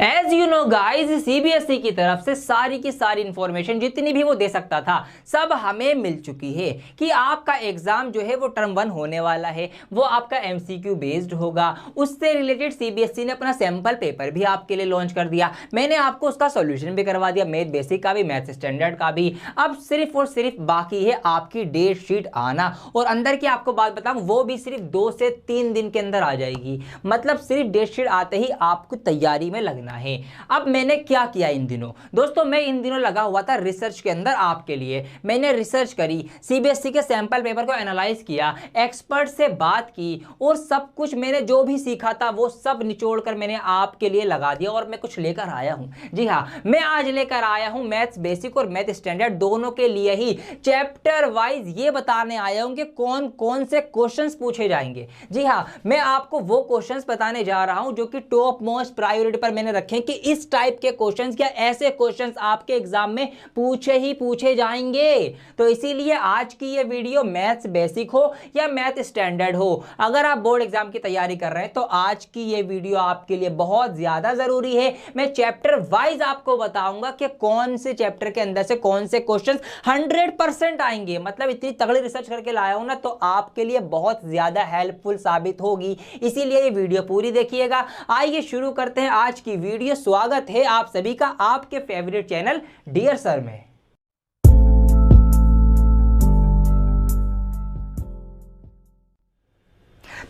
As you know guys, CBSE की तरफ से सारी की सारी इंफॉर्मेशन जितनी भी वो दे सकता था सब हमें मिल चुकी है कि आपका एग्जाम जो है वो टर्म 1 होने वाला है, वो आपका एमसीक्यू बेस्ड होगा। उससे रिलेटेड सीबीएसई ने अपना सैंपल पेपर भी आपके लिए लॉन्च कर दिया। मैंने आपको उसका सॉल्यूशन भी करवा दिया, मैथ बेसिक का भी, मैथ स्टैंडर्ड का भी। अब सिर्फ और सिर्फ बाकी है आपकी डेट शीट आना, और अंदर की आपको बात बताऊं वो भी सिर्फ 2 से 3 दिन के अंदर आ जाएगी। मतलब सिर्फ डेट शीट आते ही आपको तैयारी में लगना है। अब मैंने क्या किया इन दिनों दोस्तों, मैं इन दिनों लगा हुआ था रिसर्च के अंदर आपके लिए। मैंने रिसर्च करी, सीबीएसई के सैंपल पेपर को एनालाइज किया, एक्सपर्ट से बात की, और सब कुछ मैंने जो भी सीखा था वो सब निचोड़ कर मैंने आपके लिए लगा दिया और मैं कुछ लेकर आया हूं। जी हां, मैं आज लेकर आया हूं मैथ्स बेसिक और मैथ स्टैंडर्ड दोनों के लिए ही चैप्टर वाइज ये बताने आया हूं कि कौन कौन से क्वेश्चंस पूछे जाएंगे। जी हां, मैं आपको वो क्वेश्चंस बताने जा रहा हूं जो कि टॉप मोस्ट प्रायोरिटी पर मैंने रखे कि इस टाइप के क्वेश्चंस या ऐसे क्वेश्चंस आपके एग्जाम में पूछे जाएंगे। तो इसीलिए आज की ये वीडियो मैथ्स बेसिक हो या मैथ स्टैंडर्ड हो, अगर आप बोर्ड एग्जाम की तैयारी कर रहे हैं तो आज की ये वीडियो आपके लिए बहुत ज्यादा जरूरी है। मैं चैप्टर वाइज आपको बताऊंगा कि कौन से चैप्टर के अंदर से कौन से क्वेश्चंस 100% आएंगे। मतलब इतनी तगड़ी रिसर्च करके लाया हूं ना, तो आपके लिए बहुत ज्यादा हेल्पफुल साबित होगी, इसीलिए ये वीडियो पूरी देखिएगा। आइए शुरू करते हैं आज की वीडियो। स्वागत है आप सभी का आपके फेवरेट चैनल डियर सर में।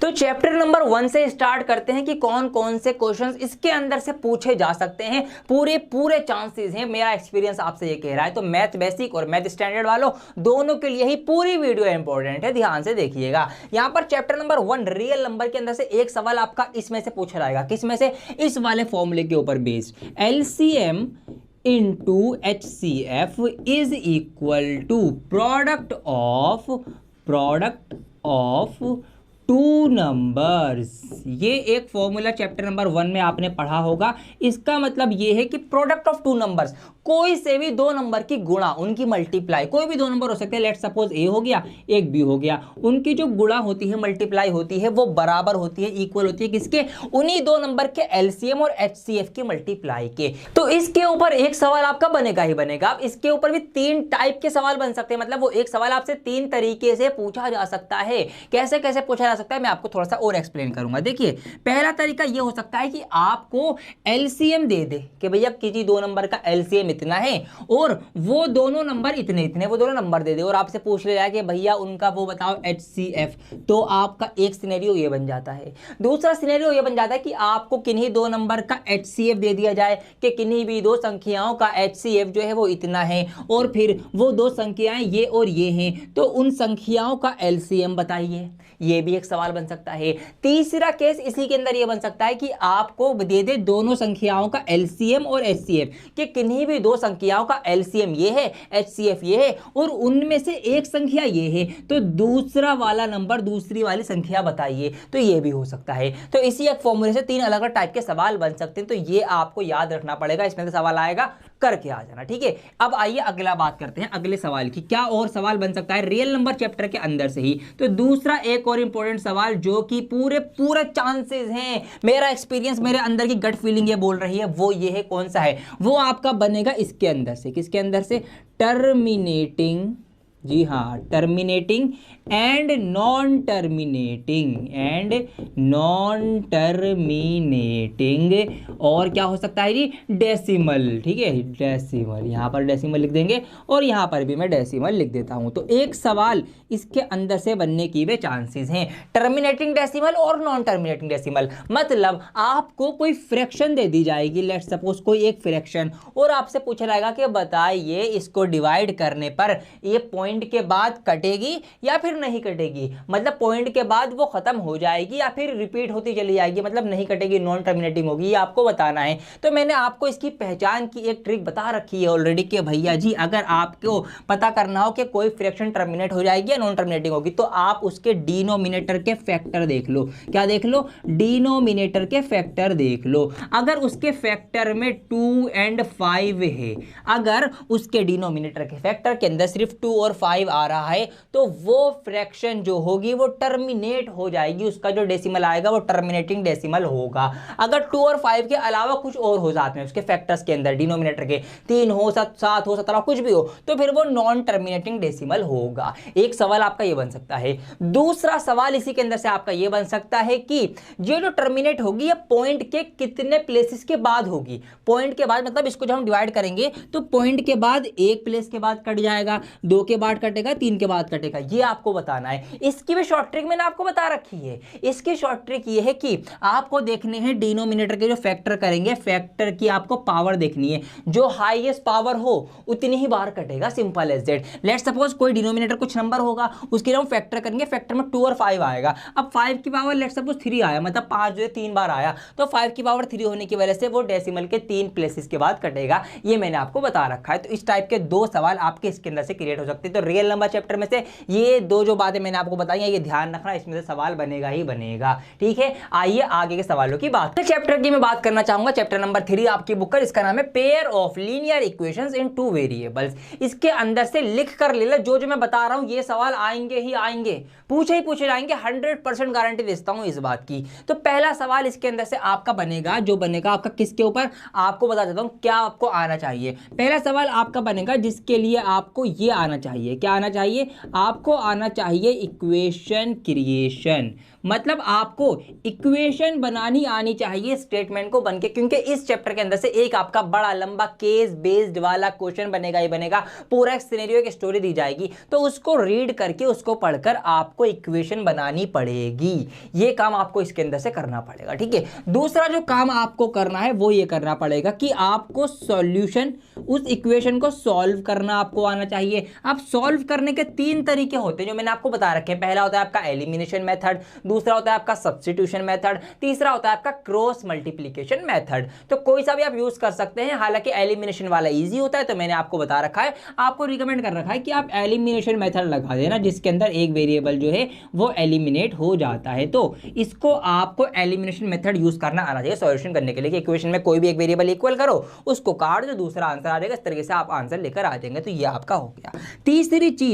तो चैप्टर नंबर 1 से स्टार्ट करते हैं कि कौन कौन से क्वेश्चंस इसके अंदर से पूछे जा सकते हैं। पूरे चांसेस हैं, मेरा एक्सपीरियंस आपसे ये कह रहा है। तो मैथ बेसिक और मैथ स्टैंडर्ड वालों दोनों के लिए ही पूरी वीडियो इंपॉर्टेंट है, ध्यान से देखिएगा। यहां पर चैप्टर नंबर 1 रियल नंबर के अंदर से एक सवाल आपका इसमें से पूछा जाएगा। किसमें से? इस वाले फॉर्मूले के ऊपर based, LCM into HCF is equal to product of two numbers. ये एक फॉर्मूला चैप्टर नंबर 1 में आपने पढ़ा होगा। इसका मतलब ये है कि प्रोडक्ट ऑफ टू नंबर्स, कोई से भी दो नंबर की गुणा, उनकी मल्टीप्लाई, कोई भी दो नंबर हो सकते हैं। लेट सपोज ए हो गया, एक बी हो गया, उनकी जो गुणा होती है, मल्टीप्लाई होती है, वो बराबर होती है, इक्वल होती है किसके? उन्हीं दो नंबर के एलसीएम और एचसीएफ की मल्टीप्लाई के। तो इसके ऊपर एक सवाल आपका बनेगा ही बनेगा। अब इसके ऊपर भी 3 टाइप के सवाल बन सकते हैं, मतलब वो एक सवाल आपसे 3 तरीके से पूछा जा सकता है। कैसे कैसे पूछा जा सकता है मैं आपको थोड़ा सा और एक्सप्लेन करूंगा। देखिए, पहला तरीका ये हो सकता है कि आपको एलसीएम दे दे कि भैया किसी दो नंबर का एलसीएम इतना है और वो दोनों नंबर इतने इतने, वो दोनों नंबर दे दे और आपसे पूछ ले जाए कि भैया उनका वो बताओ एचसीएफ। तो आपका एक सिनेरियो ये बन जाता है। दूसरा सिनेरियो ये बन जाता है कि आपको किन्हीं दो नंबर का एचसीएफ दे दिया जाए कि किन्हीं भी दो संख्याओं का एचसीएफ जो है वो इतना है, और फिर वो दो संख्याएं ये और ये हैं, तो उन संख्याओं का एलसीएम बताइए। ये भी एक सवाल बन सकता है। तीसरा केस इसी के अंदर ये बन सकता है कि आपको दे दे दोनों संख्याओं का एलसीएम और एचसीएफ, कि किन्हीं भी दो संख्याओं का एलसीएम ये है, एचसीएफ ये है, और उनमें से एक संख्या ये है, तो दूसरा वाला नंबर दूसरी वाली संख्या बताइए। तो ये भी हो सकता है। तो इसी एक फॉर्मूले से 3 अलग अलग टाइप के सवाल बन सकते हैं। तो ये आपको याद रखना पड़ेगा, इसमें से सवाल आएगा करके आ जाना, ठीक है। अब आइए अगला बात करते हैं अगले सवाल की। क्या और सवाल बन सकता है रियल नंबर चैप्टर के अंदर से ही? तो दूसरा एक और इंपॉर्टेंट सवाल जो कि पूरे चांसेस हैं, मेरा एक्सपीरियंस, मेरे अंदर की गट फीलिंग ये बोल रही है, वो ये है। कौन सा है? वो आपका बनेगा इसके अंदर से। किसके अंदर से? टर्मिनेटिंग, जी हाँ, टर्मिनेटिंग एंड नॉन टर्मिनेटिंग, और क्या हो सकता है जी? डेसिमल, ठीक है, डेसिमल। यहां पर डेसिमल लिख देंगे और यहां पर भी मैं डेसिमल लिख देता हूं। तो एक सवाल इसके अंदर से बनने की वे चांसेस हैं, टर्मिनेटिंग डेसिमल और नॉन टर्मिनेटिंग डेसिमल। मतलब आपको कोई फ्रैक्शन दे दी जाएगी, लेट सपोज कोई एक फ्रैक्शन, और आपसे पूछा जाएगा कि बताइए इसको डिवाइड करने पर ये पॉइंट के बाद कटेगी या फिर नहीं कटेगी। मतलब पॉइंट के बाद वो खत्म हो जाएगी या फिर रिपीट होती चली जाएगी, मतलब नहीं कटेगी, नॉन टर्मिनेटिंग होगी, ये आपको बताना है। तो मैंने आपको इसकी पहचान की एक ट्रिक बता रखी है ऑलरेडी कि भैया जी अगर आपको पता करना हो कि कोई फ्रैक्शन टर्मिनेट हो जाएगी या नॉन टर्मिनेटिंग होगी, तो आप उसके डिनोमिनेटर के फैक्टर देख लो। क्या देख लो? डिनोमिनेटर के फैक्टर देख लो। अगर उसके फैक्टर में 2 और 5 है, अगर उसके डिनोमिनेटर के फैक्टर के अंदर सिर्फ 2 और 5 आ रहा है तो वो फ्रैक्शन जो होगी वो टर्मिनेट हो जाएगी, उसका जो डेसिमल आएगा वो टर्मिनेटिंग डेसिमल होगा। अगर 2 और 5 के अलावा कुछ और हो जाते हैं उसके फैक्टर्स के अंदर, डिनोमिनेटर के 3 हो, 7 हो, 17 कुछ भी हो, तो फिर वो नॉन टर्मिनेटिंग डेसिमल होगा। एक सवाल आपका ये बन सकता है। दूसरा सवाल इसी के अंदर से आपका ये बन सकता है कि ये जो टर्मिनेट होगी ये पॉइंट के कितने प्लेसेस के बाद होगी। पॉइंट के बाद मतलब इसको जब हम डिवाइड करेंगे तो पॉइंट के बाद एक प्लेस के बाद कट जाएगा, 2 के बाद कटेगा, 3 के बाद कटेगा, ये आपको बताना है। इसकी भी शॉर्ट ट्रिक मैंने आपको बता रखी है। इसकी शॉर्ट ट्रिक ये है कि आपको देखने हैं डिनोमिनेटर के जो फैक्टर करेंगे, फैक्टर की आपको पावर देखनी है, जो हाईएस्ट पावर हो उतनी ही बार कटेगा, simple as that. Let's suppose कोई डिनोमिनेटर कुछ नंबर होगा, उसके हम फैक्टर करेंगे, फैक्टर में 2 और 5 आएगा। अब 5 की पावर लेट्स सपोज 3 आया, मतलब 5 जो है 3 बार आया, तो 5 की पावर 3 होने की वजह से वो डेसिमल के 3 प्लेसेस के बाद कटेगा। ये मैंने आपको बता रखा है। तो इस टाइप के 2 सवाल आपके इसके अंदर से क्रिएट हो सकते हैं। तो रियल नंबर चैप्टर में से ये 2 जो बातें मैंने आपको बताई हैं, ये ध्यान रखना, इसमें से सवाल बनेगा ही बनेगा। ठीक है, आइए आगे के सवालों की बात। चैप्टर की मैं बात करना चाहूंगा, चैप्टर नंबर 3 आपकी बुक का, इसका नाम है pair of linear equations in 2 variables. इसके अंदर से लिख कर ले लो, जो मैं बता रहा हूं ये सवाल आएंगे ही आएंगे, पूछे ही पूछे जाएंगे, 100% गारंटी देता हूं इस बात की। तो पहला सवाल इसके अंदर से आपका बनेगा, जो बनेगा आपका किसके ऊपर, आपको बता देता हूं क्या आपको आना चाहिए। पहला सवाल आपका बनेगा जिसके लिए आपको ये आना चाहिए, क्या आना चाहिए, आपको आना चाहिए इक्वेशन क्रिएशन। मतलब आपको इक्वेशन बनानी आनी चाहिए स्टेटमेंट को बनके, क्योंकि इस चैप्टर के अंदर से एक आपका बड़ा लंबा केस बेस्ड वाला क्वेश्चन बनेगा ही बनेगा। पूरा एक सिनेरियो की स्टोरी दी जाएगी, तो उसको रीड करके उसको पढ़कर आपको इक्वेशन बनानी पड़ेगी। ये काम आपको इसके अंदर से करना पड़ेगा। ठीक है, दूसरा जो काम आपको करना है वो ये करना पड़ेगा कि आपको सॉल्यूशन, उस इक्वेशन को सॉल्व करना आपको आना चाहिए। अब सॉल्व करने के 3 तरीके होते हैं जो मैंने आपको बता रखे हैं। पहला होता है आपका एलिमिनेशन मेथड, दूसरा होता है आपका सब्स्टिट्यूशन मेथड, तीसरा होता है आपका क्रॉस मल्टीप्लिकेशन मेथड। तो कोई सा भी आप यूज कर सकते हैं, हालांकि एलिमिनेशन वाला इजी होता है, तो मैंने आपको बता रखा है, आपको रिकमेंड कर रखा है कि आप एलिमिनेशन मेथड लगा देना, जिसके अंदर एक वेरिएबल जो है वो एलिमिनेट हो जाता है। तो इसको आपको एलिमिनेशन मेथड यूज करना आना चाहिए सॉल्यूशन करने के लिए। इक्वेशन में कोई भी एक वेरिएबल इक्वल करो, उसको काट दो, दूसरा आंसर आ जाएगा, इस तरीके से आप आंसर लेकर आ जाएंगे। तो ये आपका हो गया।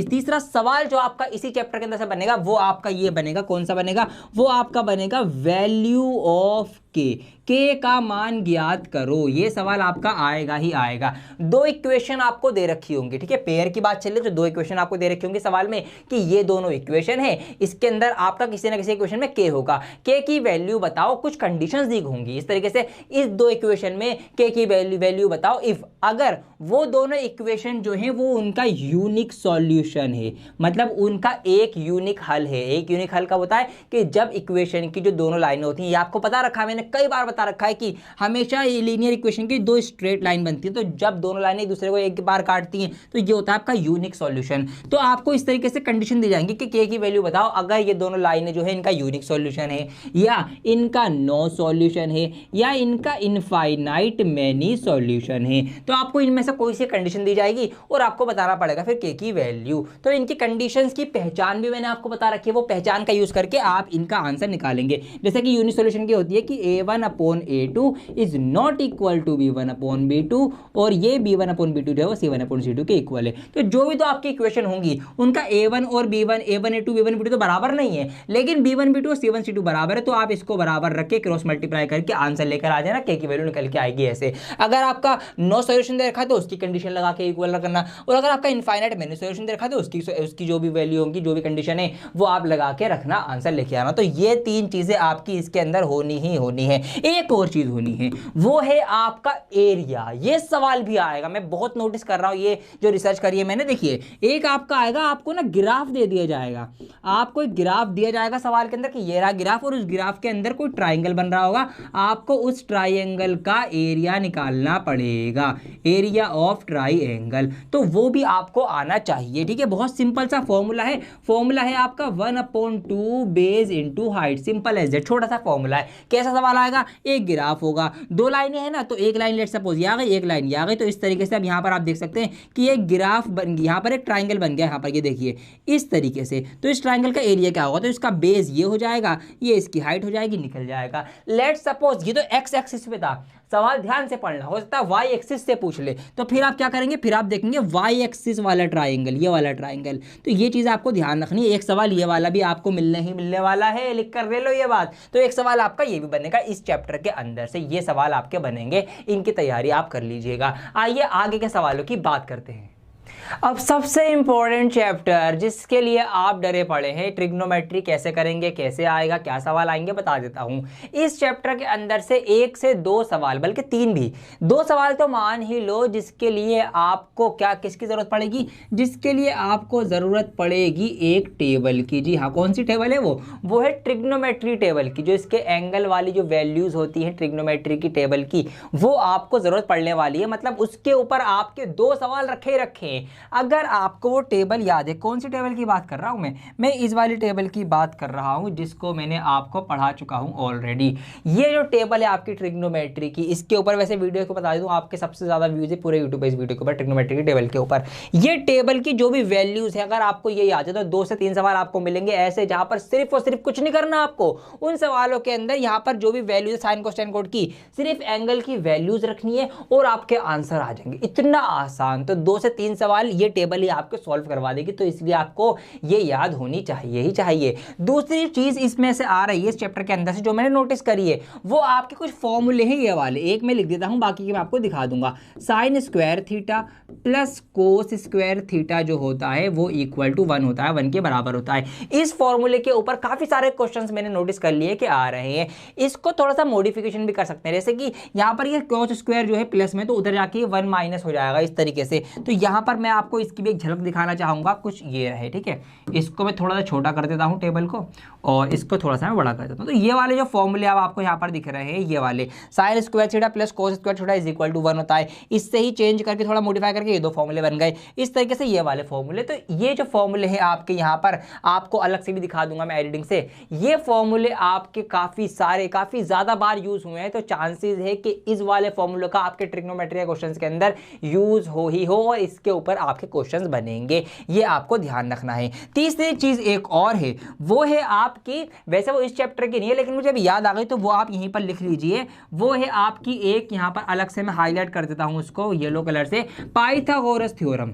तीसरा सवाल जो आपका इसी चैप्टर के अंदर से बनेगा वो आपका ये बनेगा, कौन सा बनेगा, वो आपका बनेगा वैल्यू ऑफ के का मान ज्ञात करो। ये सवाल आपका आएगा ही आएगा। 2 इक्वेशन आपको दे रखी होंगी, ठीक है, पेयर की बात चले तो 2 इक्वेशन आपको दे रखी होंगी सवाल में कि ये दोनों इक्वेशन है, इसके अंदर आपका किसी ना किसी इक्वेशन में के होगा, के की वैल्यू बताओ, कुछ कंडीशंस दी होंगी इस तरीके से, इस 2 इक्वेशन में के की वैल्यू बताओ इफ, अगर वो दोनों इक्वेशन जो है वो उनका यूनिक सॉल्यूशन है, मतलब उनका एक यूनिक हल है। एक यूनिक हल कब होता है कि जब इक्वेशन की जो दोनों लाइनें होती हैं, ये आपको पता रखा है, मैंने कई बार बता रखा है कि हमेशा ये लीनियर इक्वेशन की 2 स्ट्रेट लाइन बनती है, तो जब दोनों लाइनें एक दूसरे को एक बार काटती हैं तो ये होता है आपका यूनिक सॉल्यूशन। तो आपको इस तरीके से कंडीशन दी जाएंगी कि के की वैल्यू बताओ, अगर ये दोनों लाइनें जो है इनका यूनिक सॉल्यूशन है, या इनका नो सॉल्यूशन है, या इनका इनफाइनाइट मेनी सॉल्यूशन है, तो आपको इनमें से कोई सी कंडीशन दी जाएगी और आपको बताना पड़ेगा फिर के की वैल्यू। तो इनकी कंडीशंस की पहचान भी मैंने आपको बता रखी है, वो पहचान का यूज करके आप इनका आंसर निकालेंगे। जैसे कि यूनिक सॉल्यूशन की होती है कि a1/a2 is not equal to b1/b2, और ये b1/b2 जो है वो c1/c2 के इक्वल है। तो जो भी तो आपकी इक्वेशन होंगी उनका a1 और b1, a1a2 b1b2 तो बराबर नहीं है, लेकिन b1b2 और c1c2 बराबर है, तो आप इसको बराबर रख के क्रॉस मल्टीप्लाई करके आंसर लेकर आ जाना, के की वैल्यू निकल के आएगी ऐसे। अगर आपका नो सॉल्यूशन दे रखा है तो उसकी कंडीशन लगा के इक्वल करना, और अगर आपका इनफाइनाइट मेनी सॉल्यूशन दे रखा है तो उसकी जो भी वैल्यू होगी, जो भी कंडीशन है वो आप लगा के रखना, आंसर लेके आना। तो ये 3 चीजें आपकी इसके अंदर होनी ही होनी है। एक और चीज होनी है, वो है आपका एरिया। ये सवाल भी आएगा, मैं बहुत नोटिस कर रहा हूं, ये जो रिसर्च करी है मैंने। देखिए, एक आपका आएगा, आपको ना ग्राफ दे दिया जाएगा, आपको एक ग्राफ दिया जाएगा सवाल के अंदर कि ये रहा ग्राफ, और उस ग्राफ के अंदर कोई ट्राइंगल बन रहा होगा, आपको उस ट्राइंगल का एरिया निकालना पड़ेगा, एरिया ऑफ ट्राइंगल। तो वो भी आपको आना चाहिए। ठीक है, बहुत सिंपल सा फॉर्मूला है, फॉर्मूला है आपका 1/2 base into height, simple as that, छोटा सा फॉर्मूला है। कैसा सवाल आएगा, एक ग्राफ होगा, 2 लाइनें हैं ना, तो एक लाइन लेट सपोज ये आ गई, एक लाइन ये आ गई, तो इस तरीके से अब यहाँ पर आप देख सकते हैं कि ये ग्राफ बन गया, यहाँ पर एक ट्राइंगल बन गया, यहाँ पर ये देखिए इस तरीके से। तो इस ट्राइंगल का एरिया क्या होगा, तो इसका बेस ये हो जाएगा, ये इसकी हाइट हो जाएगी, निकल जाएगा। लेट सपोज ये तो एक्स एक्सिस पे था, सवाल ध्यान से पढ़ना, हो सकता है वाई एक्सिस से पूछ ले, तो फिर आप क्या करेंगे, फिर आप देखेंगे वाई एक्सिस वाला ट्राइंगल, ये वाला ट्राइंगल। तो ये चीज़ आपको ध्यान रखनी है। एक सवाल ये वाला भी आपको मिलने ही मिलने वाला है, लिख कर ले लो ये बात। तो एक सवाल आपका ये भी बनेगा इस चैप्टर के अंदर से, ये सवाल आपके बनेंगे, इनकी तैयारी आप कर लीजिएगा। आइए आगे के सवालों की बात करते हैं। अब सबसे इंपॉर्टेंट चैप्टर जिसके लिए आप डरे पड़े हैं, ट्रिग्नोमेट्री कैसे करेंगे, कैसे आएगा, क्या सवाल आएंगे, बता देता हूं। इस चैप्टर के अंदर से 1 से 2 सवाल, बल्कि 3 भी, 2 सवाल तो मान ही लो जिसके लिए आपको क्या, किसकी जरूरत पड़ेगी, जिसके लिए आपको जरूरत पड़ेगी एक टेबल की। जी हाँ, कौन सी टेबल है वो है ट्रिग्नोमेट्री टेबल की, जो इसके एंगल वाली जो वैल्यूज होती हैं ट्रिग्नोमेट्री की टेबल की, वो आपको जरूरत पड़ने वाली है। मतलब उसके ऊपर आपके 2 सवाल रखे। अगर आपको वो टेबल याद है, कौन सी टेबल की बात कर रहा हूं मैं इस वाली टेबल की बात कर रहा हूं, जिसको मैंने आपको पढ़ा चुका हूं ऑलरेडी। ये जो टेबल है आपकी ट्रिग्नोमेट्री की, इसके ऊपर वैसे वीडियो को बता दूं, आपके सबसे ज्यादा व्यूज है पूरे यूट्यूब पे इस वीडियो के ऊपर, ट्रिग्नोमेट्री की टेबल के ऊपर। ये टेबल की जो भी वैल्यूज है, अगर आपको ये याद है तो 2 से 3 सवाल आपको मिलेंगे ऐसे, जहां पर सिर्फ और सिर्फ कुछ नहीं करना आपको। उन सवालों के अंदर यहां पर जो भी वैल्यूज है साइन कोसाइन कोड की, सिर्फ एंगल की वैल्यूज रखनी है और आपके आंसर आ जाएंगे। इतना आसान। तो 2 से 3 सवाल ये टेबल ही आपको सॉल्व करवा देगी, तो इसलिए आपको ये याद होनी चाहिए ही चाहिए। दूसरी चीज इसमें से आ रही है इस चैप्टर के अंदर से, जो मैंने नोटिस करी है, वो आपके कुछ फॉर्मूले हैं ये वाले। एक मैं लिख देता हूं, बाकी की मैं आपको दिखा दूंगा। Sign square theta plus cos square theta जो होता है वो इक्वल टू 1 होता है, 1 के बराबर होता है। इस फॉर्मूले के ऊपर काफी सारे क्वेश्चंस मैंने नोटिस कर लिए कि आ रहे हैं। इसको थोड़ा सा मॉडिफिकेशन भी कर सकते हैं, जैसे कि यहां पर ये cos स्क्वायर जो है प्लस में, तो उधर जाके 1 माइनस हो जाएगा इस तरीके से। तो यहां पर मैं आपको इसकी भी एक झलक दिखाना चाहूंगा, कुछ ये है, ठीक है। इसको मैं थोड़ा सा छोटा कर देता हूं टेबल को, और इसको थोड़ा सा मैं बड़ा कर देता हूं। तो ये वाले जो फॉर्मूले अब आपको यहां पर दिख रहे हैं, ये वाले sine square theta plus cos square theta is equal to 1 होता है। इससे ही चेंज करके थोड़ा मॉडिफाई करके ये 2 फॉर्मूले बन गए इस तरीके से, ये वाले फॉर्मूले। तो ये जो फॉर्मूले हैं आपके यहाँ पर, आपको अलग से भी दिखा दूंगा मैं एडिटिंग से। ये फॉर्मूले आपके काफी ज्यादा बार यूज हुए हैं, तो चांसेस है कि इस वाले फॉर्मूले का आपके ट्रिग्नोमेट्री क्वेश्चंस के अंदर यूज हो ही हो, और इसके ऊपर आपके क्वेश्चंस बनेंगे। ये आपको ध्यान रखना है। तीसरी चीज एक और है, वो है आपकी, वैसे वो इस चैप्टर की नहीं है लेकिन मुझे अभी याद आ गई, तो वो आप यहीं पर लिख लीजिए। वो है आपकी एक, यहां पर अलग से मैं हाईलाइट कर देता हूं उसको येलो कलर से, पाइथागोरस थ्योरम।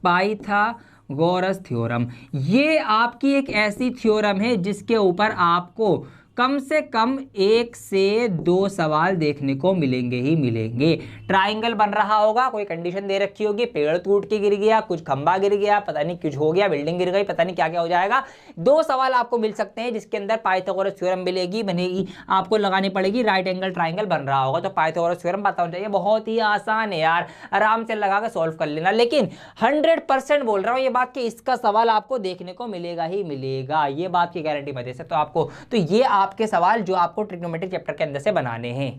पाइथागोरस थ्योरम ये आपकी एक ऐसी थ्योरम है जिसके ऊपर आपको कम से कम 1 से 2 सवाल देखने को मिलेंगे ही मिलेंगे। ट्राइंगल बन रहा होगा, कोई कंडीशन दे रखी होगी, पेड़ टूट के गिर गया, कुछ खंबा गिर गया, पता नहीं कुछ हो गया, बिल्डिंग गिर गई, पता नहीं क्या क्या हो जाएगा। 2 सवाल आपको मिल सकते हैं जिसके अंदर पाइथागोरस थ्योरम बनेगी, आपको लगानी पड़ेगी। राइट एंगल ट्राइंगल बन रहा होगा तो पाइथागोरस थ्योरम पता होना चाहिए। बहुत ही आसान है यार, आराम से लगा के सॉल्व कर लेना। लेकिन 100% बोल रहा हूं ये बात कि इसका सवाल आपको देखने को मिलेगा ही मिलेगा, ये बात की गारंटी मैं दे सकता हूं आपको। तो ये आपके सवाल जो आपको ट्रिग्नोमेट्री चैप्टर के अंदर से बनाने हैं।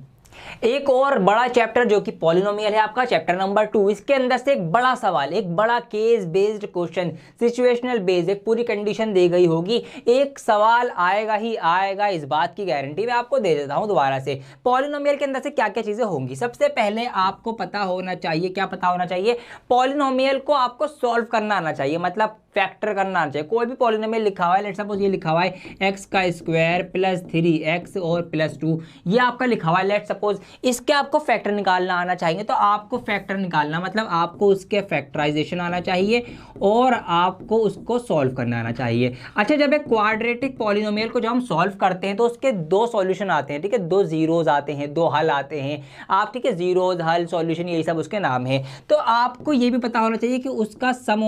एक और बड़ा चैप्टर जो कि पॉलिनोमियल है आपका, चैप्टर नंबर 2। इसके अंदर से एक बड़ा सवाल, एक बड़ा case based question, situational based, एक पूरी कंडीशन दी गई होगी, एक सवाल आएगा ही आएगा, इस बात की गारंटी मैं आपको दे देता हूं दोबारा से। पॉलिनोमियल के अंदर से क्या क्या चीजें होंगी, सबसे पहले आपको पता होना चाहिए, क्या पता होना चाहिए, पॉलिनोमियल को आपको सॉल्व करना आना चाहिए, मतलब फैक्टर करना आना चाहिए। कोई भी पॉलिनोमियल लिखा हुआ है, लेट्स सपोज ये लिखा हुआ है x का स्क्वायर प्लस 3x और प्लस 2, ये आपका लिखा हुआ है लेट्स सपोज, इसके आपको फैक्टर निकालना आना चाहिए। तो आपको फैक्टर निकालना मतलब आपको उसके फैक्टराइजेशन आना चाहिए और आपको उसको सॉल्व करना आना चाहिए। अच्छा, जब एक क्वाड्रेटिक पॉलिनोमियल को जब हम सॉल्व करते हैं तो उसके 2 सॉल्यूशन आते हैं, ठीक है, 2 जीरोज आते हैं, 2 हल आते हैं आप, ठीक है, जीरोज हल सॉल्यूशन यही सब उसके नाम है। तो आपको ये भी पता होना चाहिए कि उसका सम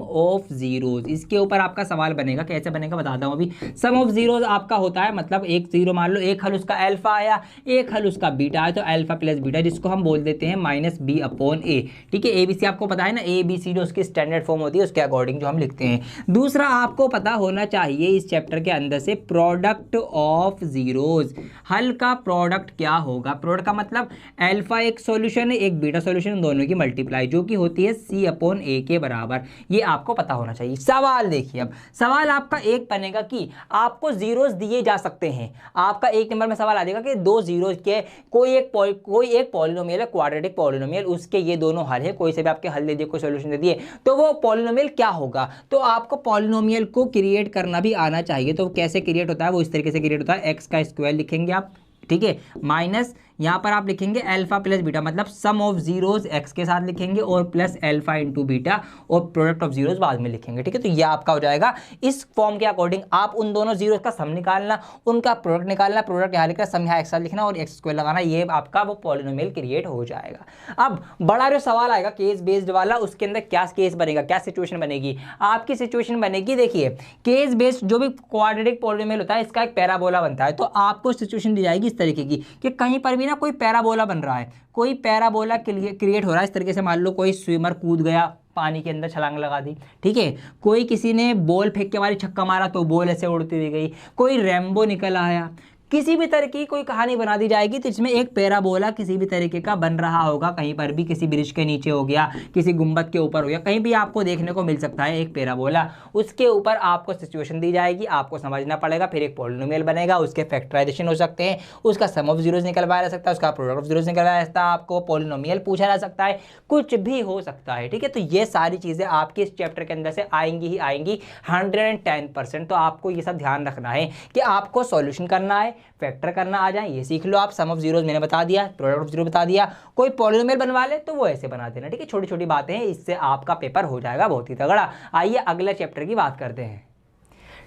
ऑफ जीरोज, इसके ऊपर आपका सवाल बनेगा। कैसे बनेगा बताता हूं अभी। सम ऑफ जीरोज आपका होता है, मतलब एक जीरो मान लो, एक हल उसका अल्फा आया, एक हल उसका बीटा आया, तो अल्फा प्लस बीटा, जिसको हम बोल देते हैं -b/a, ठीक है। ABC आपको पता है ना, ABC जो उसकी स्टैंडर्ड फॉर्म होती है उसके अकॉर्डिंग जो हम लिखते हैं। दूसरा आपको पता होना चाहिए इस चैप्टर के अंदर से प्रोडक्ट ऑफ जीरोज, हल का प्रोडक्ट क्या होगा। प्रोडक्ट का मतलब अल्फा एक सॉल्यूशन है, एक बीटा सॉल्यूशन, दोनों की मल्टीप्लाई जो कि होती है c/a के बराबर, ये आपको पता होना चाहिए। सवाल देखिए, अब सवाल आपका एक बनेगा कि आपको जीरोस दिए जा सकते हैं। आपका 1 नंबर में सवाल आ जाएगा कि 2 जीरोस के कोई एक पॉलिनोमियल है, क्वाड्रेटिक पॉलिनोमियल, उसके ये दोनों हल है, कोई से भी आपके हल दे दिए, कोई सॉल्यूशन दे दिए, तो वो पॉलिनोमियल क्या होगा। तो आपको पॉलिनोमियल को क्रिएट करना भी आना चाहिए। तो कैसे क्रिएट होता है, वो इस तरीके से क्रिएट होता है, एक्स का स्क्वायर लिखेंगे आप, ठीक है, माइनस यहाँ पर आप लिखेंगे अल्फा प्लस बीटा, मतलब सम ऑफ जीरोस एक्स के साथ लिखेंगे और प्लस अल्फा इंटू बीटा और प्रोडक्ट ऑफ जीरोस बाद में लिखेंगे, ठीक है। तो ये आपका हो जाएगा इस फॉर्म के अकॉर्डिंग। आप उन दोनों जीरोस का सम निकालना, उनका प्रोडक्ट निकालना, प्रोडक्ट यहाँ लिखना, सम यहाँ एक साथ लिखना और एक्स स्क्वायर लगाना, ये आपका वो पॉलिनोमियल क्रिएट हो जाएगा। अब बड़ा जो सवाल आएगा केस बेस्ड वाला, उसके अंदर क्या केस बनेगा, क्या सिचुएशन बनेगी। आपकी सिचुएशन बनेगी, देखिए केस बेस्ड जो भी क्वाड्रेटिक पॉलिनोमियल होता है इसका एक पैराबोला बनता है। तो आपको सिचुएशन दी जाएगी इस तरीके की कि कहीं पर भी ना कोई पैराबोला बन रहा है, कोई पैराबोला के लिए क्रिएट हो रहा है इस तरीके से। मान लो कोई स्विमर कूद गया पानी के अंदर, छलांग लगा दी, ठीक है। कोई किसी ने बॉल फेंक के मारी, छक्का मारा तो बॉल ऐसे उड़ती हुई गई। कोई रैम्बो निकल आया, किसी भी तरह की कोई कहानी बना दी जाएगी तो इसमें एक पैराबोला किसी भी तरीके का बन रहा होगा। कहीं पर भी किसी ब्रिज के नीचे हो गया, किसी गुंबद के ऊपर हो गया, कहीं भी आपको देखने को मिल सकता है एक पैराबोला। उसके ऊपर आपको सिचुएशन दी जाएगी, आपको समझना पड़ेगा, फिर एक पॉलिनोमियल बनेगा, उसके फैक्टराइजेशन हो सकते हैं, उसका सम ऑफ जीरोस निकलवाया जा सकता है, उसका प्रोडक्ट ऑफ जीरोस निकलवाया जा सकता है, आपको पॉलिनोमियल पूछा जा सकता है, कुछ भी हो सकता है, ठीक है। तो ये सारी चीज़ें आपके इस चैप्टर के अंदर से आएंगी ही आएंगी 110%। तो आपको ये सब ध्यान रखना है कि आपको सॉल्यूशन करना है, फैक्टर करना आ जाए, ये सीख लो आप। सम ऑफ जीरोस मैंने बता दिया, प्रोडक्ट ऑफ जीरो बता दिया, कोई पॉलिनोमियल बनवा ले तो वो ऐसे बना देना, ठीक है। छोटी छोटी बातें हैं, इससे आपका पेपर हो जाएगा बहुत ही तगड़ा। आइए अगले चैप्टर की बात करते हैं।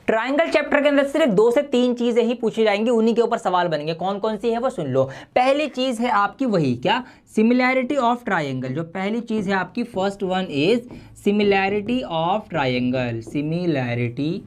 ट्राइंगल चैप्टर के अंदर सिर्फ 2 से 3 चीजें ही पूछी जाएंगी, उन्हीं के ऊपर सवाल बनेंगे। कौन कौन सी है वो सुन लो। पहली चीज है आपकी वही क्या, सिमिलैरिटी ऑफ ट्राइंगल। जो पहली चीज है आपकी, first one is similarity of triangle. Similarity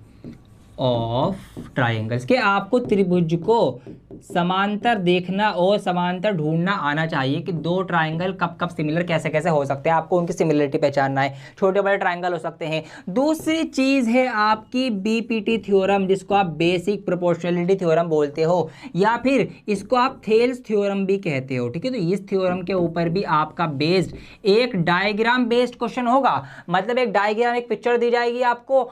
of triangles के आपको त्रिभुज को समांतर देखना और समांतर ढूंढना आना चाहिए कि दो ट्राइंगल कब कब सिमिलर कैसे कैसे हो सकते हैं, आपको उनकी सिमिलरिटी पहचानना है। छोटे बड़े ट्राइंगल हो सकते हैं। दूसरी चीज है आपकी बीपीटी थ्योरम, जिसको आप बेसिक प्रोपोर्शनलिटी थ्योरम बोलते हो या फिर इसको आप थेल्स थ्योरम भी कहते हो, ठीक है। तो इस थ्योरम के ऊपर भी आपका बेस्ड एक डायग्राम बेस्ड क्वेश्चन होगा। मतलब एक डायग्राम, एक पिक्चर दी जाएगी आपको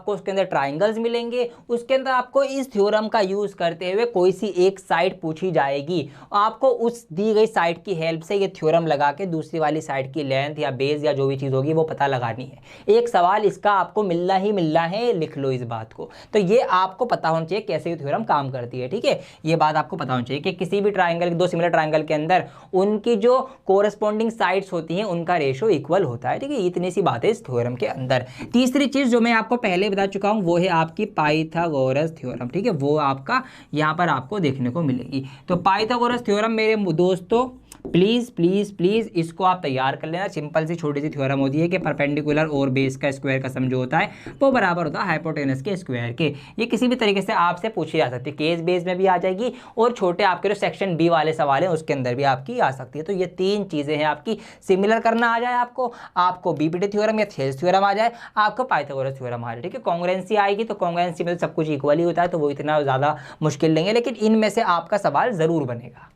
उसके अंदर ट्राइंगल्स मिलेंगे, उसके अंदर आपको इस थ्योरम का यूज करते हुए कोई सी एक साइड पूछी जाएगी, आपको उस दी गई साइड की हेल्प से ये थ्योरम लगा के दूसरी वाली साइड की लेंथ या बेस या जो भी चीज होगी वो पता लगानी है। एक सवाल इसका आपको मिलना ही मिलना है, लिख लो इस बात को। तो ये आपको पता होना चाहिए कैसे ये थ्योरम काम करती है, ठीक है। ये बात आपको पता होनी चाहिए कि किसी भी ट्राइंगल, दो सिमिलर ट्राइंगल के अंदर उनकी जो कोरेस्पॉन्डिंग साइड्स होती हैं उनका रेशो इक्वल होता है, ठीक है। इतनी सी बात है इस थ्योरम के अंदर। तीसरी चीज जो मैं आपको पहले बता चुका हूं वो है आपकी पाइथागोरस थ्योरम, ठीक है। वो आपका यहाँ पर आपको देखने को मिलेगी। तो पाइथागोरस थ्योरम मेरे दोस्तों प्लीज प्लीज प्लीज इसको आप तैयार कर लेना। सिंपल सी छोटी सी थ्योरम होती है कि परपेंडिकुलर और बेस का स्क्वायर का सम जो होता है वो बराबर होता है हाइपोटेनस के स्क्वायर के। ये किसी भी तरीके से आपसे पूछी जा सकती है, केस बेस में भी आ जाएगी और छोटे आपके जो सेक्शन बी वाले सवाल हैं उसके अंदर भी आपकी आ सकती है। तो ये तीन चीजें हैं आपकी, सिमिलर करना आ जाए आपको बीपीटी थ्योरम या थेल्स थ्योरम आ जाए, आपको पाइथागोरस थ्योरम आ जाए, ठीक है। कॉन्ग्रुएंसी आएगी तो कॉन्ग्रुएंसी में सब कुछ इक्वल ही होता है तो वो इतना ज्यादा मुश्किल नहीं है, लेकिन इनमें से आपका सवाल जरूर बनेगा।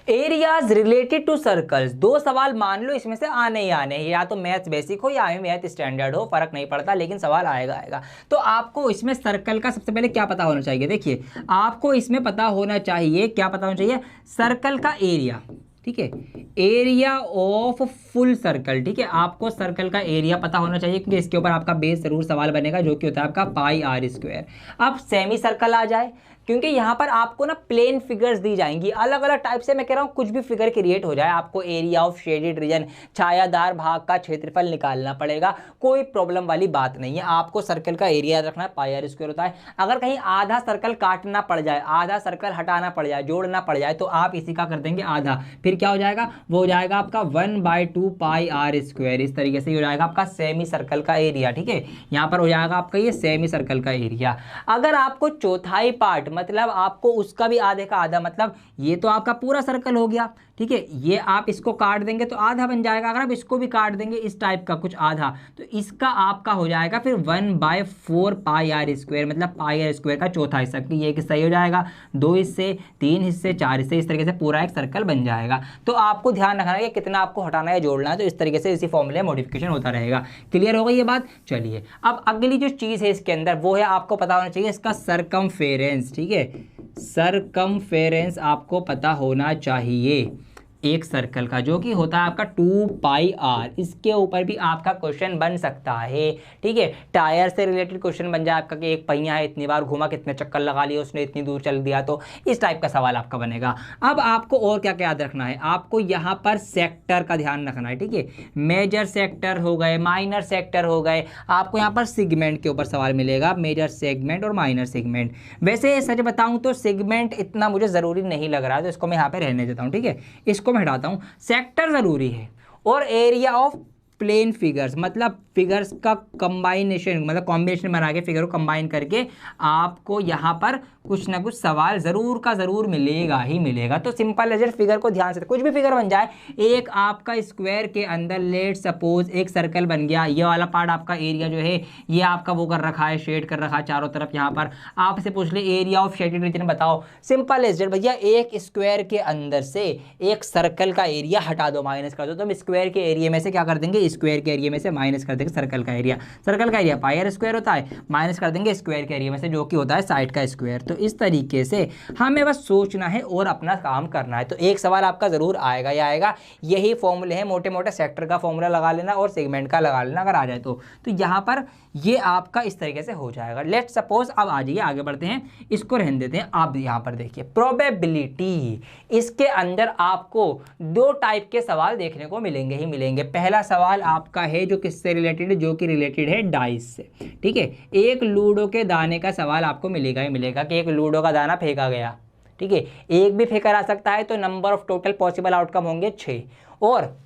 एरियाज रिलेटेड टू सर्कल्स, दो सवाल मान लो इसमें से आने ही आने, या तो मैथ्स बेसिक हो या मैथ स्टैंडर्ड हो, फर्क नहीं पड़ता, लेकिन सवाल आएगा। तो आपको इसमें सर्कल का सबसे पहले क्या पता होना चाहिए, देखिए आपको इसमें पता होना चाहिए, क्या पता होना चाहिए, सर्कल का एरिया, ठीक है। एरिया ऑफ फुल सर्कल, ठीक है। आपको सर्कल का एरिया पता होना चाहिए क्योंकि इसके ऊपर आपका बेस जरूर सवाल बनेगा जो कि होता है आपका पाई आर स्क्वायर। अब सेमी सर्कल आ जाए, क्योंकि यहाँ पर आपको ना प्लेन फिगर्स दी जाएंगी अलग अलग टाइप से। मैं कह रहा हूँ कुछ भी फिगर क्रिएट हो जाए, आपको एरिया ऑफ शेडेड रीजन, छायादार भाग का क्षेत्रफल निकालना पड़ेगा, कोई प्रॉब्लम वाली बात नहीं है। आपको सर्कल का एरिया याद रखना है, पाई आर स्क्वायर होता है। अगर कहीं आधा सर्कल काटना पड़ जाए, आधा सर्कल हटाना पड़ जाए, जोड़ना पड़ जाए, तो आप इसी का कर देंगे आधा, फिर क्या हो जाएगा, वो हो जाएगा आपका 1/2 पाई आर स्क्वायर। इस तरीके से हो जाएगा आपका सेमी सर्कल का एरिया, ठीक है। यहाँ पर हो जाएगा आपका ये सेमी सर्कल का एरिया। अगर आपको चौथाई पार्ट, मतलब आपको उसका भी आधे का आधा, मतलब ये तो आपका पूरा सर्कल हो गया, ठीक है। ये आप इसको काट देंगे तो आधा बन जाएगा। अगर आप इसको भी काट देंगे इस टाइप का कुछ आधा, तो इसका आपका हो जाएगा फिर 1/4 पाई आर स्क्वायर, मतलब पाई आर स्क्वायर का चौथा हिस्सा। ये एक हिस्सा ही हो जाएगा, 2 हिस्से, 3 हिस्से, 4 हिस्से, इस तरीके से पूरा एक सर्कल बन जाएगा। तो आपको ध्यान रखना है कि कितना आपको हटाना है जोड़ना है, तो इस तरीके से इसी फॉर्मूले मॉडिफिकेशन होता रहेगा। क्लियर हो गई ये बात। चलिए अब अगली जो चीज़ है इसके अंदर वो है आपको पता होना चाहिए इसका सरकमफेरेंस, ठीक है। सरकमफेरेंस आपको पता होना चाहिए। एक सर्कल का, जो कि होता है आपका 2πr। इसके ऊपर भी आपका क्वेश्चन बन सकता है, ठीक है। टायर से रिलेटेड क्वेश्चन बन जाए आपका कि एक पहिया है, इतनी बार घुमा, कितने चक्कर लगा लिए उसने, इतनी दूर चल दिया, तो इस टाइप का सवाल आपका बनेगा। अब आपको और क्या क्या याद रखना है, आपको यहाँ पर सेक्टर का ध्यान रखना है, ठीक है। मेजर सेक्टर हो गए, माइनर सेक्टर हो गए, आपको यहाँ पर सेगमेंट के ऊपर सवाल मिलेगा, मेजर सेगमेंट और माइनर सेगमेंट। वैसे सच बताऊं तो सेगमेंट इतना मुझे ज़रूरी नहीं लग रहा है, तो इसको मैं यहाँ पे रहने देता हूँ, ठीक है, इसको मैं हटाता हूँ। सेक्टर ज़रूरी है, और एरिया ऑफ प्लेन फिगर्स, मतलब फिगर्स का कंबाइनेशन, मतलब कॉम्बिनेशन बना के फिगर को कंबाइन करके आपको यहाँ पर कुछ ना कुछ सवाल ज़रूर का ज़रूर मिलेगा ही मिलेगा। तो सिंपल है, फिगर को ध्यान से, कुछ भी फिगर बन जाए, एक आपका स्क्वायर के अंदर लेट सपोज एक सर्कल बन गया, ये वाला पार्ट आपका एरिया जो है ये आपका वो कर रखा है, शेड कर रखा है चारों तरफ। यहाँ पर आपसे पूछ ले एरिया ऑफ शेडेड रीजन बताओ, सिंपल है भैया, एक स्क्वायर के अंदर से एक सर्कल का एरिया हटा दो, माइनस कर दो, तो हम स्क्वायर के एरिया में से क्या कर देंगे, स्क्वायर के एरिया में से माइनस कर देंगे सर्कल का एरिया। सर्कल का एरिया पाई आर स्क्वायर होता है, माइनस कर देंगे स्क्वायर के एरिया में से, जो कि होता है साइड का स्क्वायर। तो इस तरीके से हमें बस सोचना है और अपना काम करना है। तो एक सवाल आपका जरूर आएगा ही आएगा। यही फॉर्मूले हैं, मोटे मोटे सेक्टर का फॉर्मूला लगा लेना और सेगमेंट का लगा लेना अगर आ जाए तो यहाँ पर ये आपका इस तरीके से हो जाएगा। लेट सपोज, अब आ जाइए आगे बढ़ते हैं, इसको रहने देते हैं। आप यहाँ पर देखिए प्रोबेबिलिटी, इसके अंदर आपको दो टाइप के सवाल देखने को मिलेंगे ही मिलेंगे। पहला सवाल आपका है जो किससे रिलेटेड है, जो कि रिलेटेड है डाइस से, ठीक है। एक लूडो के दाने का सवाल आपको मिलेगा ही मिलेगा कि एक लूडो का दाना फेंका गया, ठीक है, एक भी फेंका जा सकता है, तो number of total possible outcome होंगे 6, और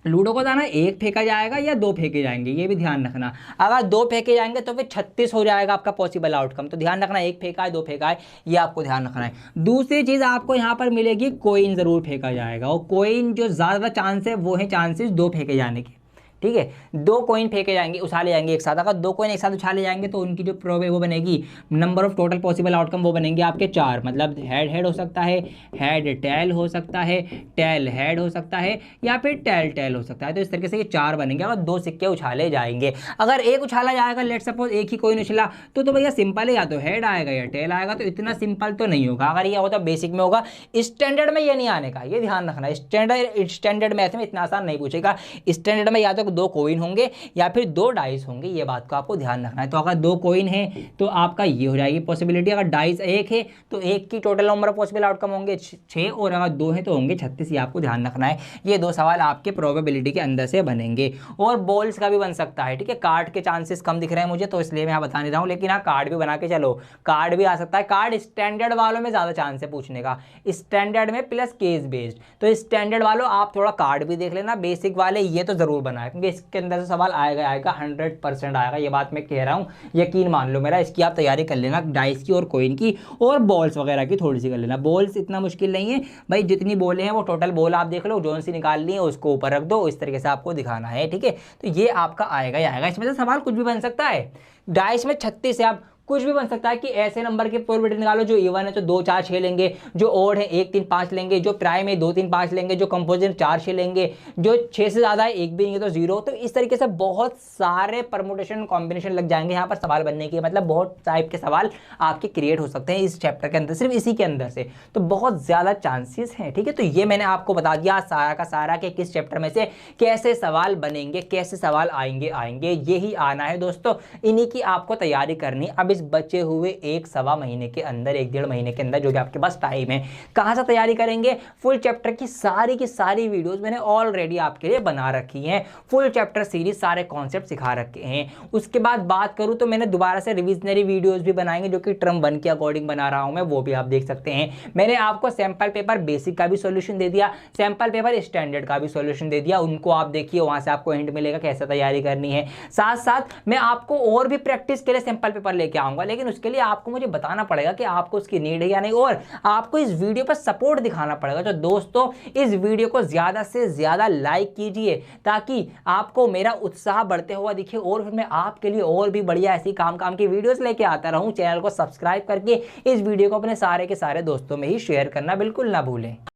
लूडो को दाना एक फेंका जाएगा या दो फेंके जाएंगे, ये भी ध्यान रखना। अगर दो फेंके जाएंगे तो फिर 36 हो जाएगा आपका पॉसिबल आउटकम। तो ध्यान रखना, एक फेंका है, दो फेंका है, ये आपको ध्यान रखना है। दूसरी चीज़ आपको यहाँ पर मिलेगी, कोइन ज़रूर फेंका जाएगा, और कोइन जो ज़्यादा चांस है वो है चांसेस दो फेंके जाने के, ठीक है। दो कॉइन फेंके जाएंगे, उछाले जाएंगे एक साथ। अगर दो कॉइन एक साथ उछाले जाएंगे तो उनकी जो वो बनेगी, number of total possible outcome वो बनेंगे आपके 4। मतलब हेड हेड हो सकता है, हेड टेल हो सकता है, टेल हेड हो सकता है, या फिर टेल टेल हो सकता है। तो इस तरीके से ये 4 बनेंगे अगर दो सिक्के उछाले जाएंगे। अगर एक उछाला जाएगा, लेट सपोज एक ही कॉइन उछला, तो भैया सिंपल है, या तो हेड आएगा या टेल आएगा। तो इतना सिंपल तो नहीं होगा, अगर ये होता बेसिक में होगा, स्टैंडर्ड में ये नहीं आने का, ये ध्यान रखना। स्टैंडर्ड मैथ में इतना आसान नहीं पूछेगा। स्टैंडर्ड में या तो दो कोइन होंगे या फिर दो डाइस होंगे, ये बात को आपको ध्यान रखना है। तो अगर दो कोइन है तो आपका ये हो जाएगी पॉसिबिलिटी, अगर डाइस एक है तो एक की total number of possible outcome होंगे 6, और अगर दो है तो होंगे 36। ये आपको ध्यान रखना है। ये दो सवाल आपके प्रोबेबिलिटी के अंदर से बनेंगे। और बॉल्स का भी बन सकता है, ठीक है। कार्ड के चांसेस कम दिख रहे हैं मुझे, तो इसलिए मैं यहाँ बता नहीं रहा हूँ, लेकिन हाँ कार्ड भी बना के चलो, कार्ड भी आ सकता है। कार्ड स्टैंडर्ड वालों में ज़्यादा चांस है पूछने का, स्टैंडर्ड में प्लस केस बेस्ड। तो स्टैंडर्ड वालों आप थोड़ा कार्ड भी देख लेना, बेसिक वाले ये तो ज़रूर बनाए, क्योंकि इसके अंदर से सवाल आएगा 100% आएगा, ये बात मैं कह रहा हूँ, यकीन मान लो मेरा। इसकी आप तैयारी कर लेना, डाइस की और कॉइन की और बॉल्स वगैरह की थोड़ी सी कर लेना। बॉल्स इतना मुश्किल नहीं है भाई, जितनी बॉलें हैं वो टोटल बॉल आप देख लो, जोन सी निकालनी है उसको ऊपर रख दो, इस तरीके से आपको दिखाना है, ठीक है। तो ये आपका आएगा ही आएगा। इसमें से सवाल कुछ भी बन सकता है। डाइस में 36 है, आप कुछ भी बन सकता है कि ऐसे नंबर की प्रोबेबिलिटी निकालो, जो इवन है तो 2 4 6 लेंगे, जो ओड है 1 3 5 लेंगे, जो प्राइम है 2 3 5 लेंगे, जो कंपोजिट 4 6 लेंगे, जो 6 से ज़्यादा है 1 भी लेंगे तो 0। तो इस तरीके से बहुत सारे परमुटेशन कॉम्बिनेशन लग जाएंगे यहाँ पर सवाल बनने के, मतलब बहुत टाइप के सवाल आपके क्रिएट हो सकते हैं इस चैप्टर के अंदर, सिर्फ इसी के अंदर से। तो बहुत ज़्यादा चांसेस हैं, ठीक है। तो ये मैंने आपको बता दिया सारा का सारा कि किस चैप्टर में से कैसे सवाल बनेंगे, कैसे सवाल आएंगे, यही आना है दोस्तों, इन्हीं की आपको तैयारी करनी। अब इस बचे हुए 1-1.25 महीने के अंदर, 1-1.5 महीने के अंदर जो भी आपके पास टाइम है, कहाँ से तैयारी करेंगे? फुल चैप्टर की सारी वीडियोस मैंने ऑलरेडी आपके लिए बना रखी हैं। फुल चैप्टर सीरीज सारे कॉन्सेप्ट सिखा रखे हैं। उसके बाद बात करूँ तो मैंने दोबारा से रिविजनरी वीडियोस भी बनाएंगे, जो कि टर्म 1 के अकॉर्डिंग बना रहा हूँ मैं, वो भी आप देख सकते हैं। मैंने आपको सैंपल पेपर बेसिक का भी सॉल्यूशन दे दिया, सैंपल पेपर स्टैंडर्ड का भी सॉल्यूशन दे दिया, उनको आप देखिए, वहां से आपको हिंट मिलेगा कैसे तैयारी करनी है। साथ साथ मैं आपको और भी प्रैक्टिस के लिए सैंपल पेपर लेके आऊंगा, लेकिन उसके लिए आपको मुझे बताना पड़ेगा कि आपको उसकी नीड है या नहीं, और आपको इस वीडियो पर सपोर्ट दिखाना पड़ेगा। तो दोस्तों इस वीडियो को ज्यादा से ज्यादा लाइक कीजिए, ताकि आपको मेरा उत्साह बढ़ते हुआ दिखे, और फिर मैं आपके लिए और भी बढ़िया ऐसी काम की वीडियोस लेके आता रहूं। चैनल को सब्सक्राइब करके इस वीडियो को अपने सारे के सारे दोस्तों में ही शेयर करना बिल्कुल ना भूलें।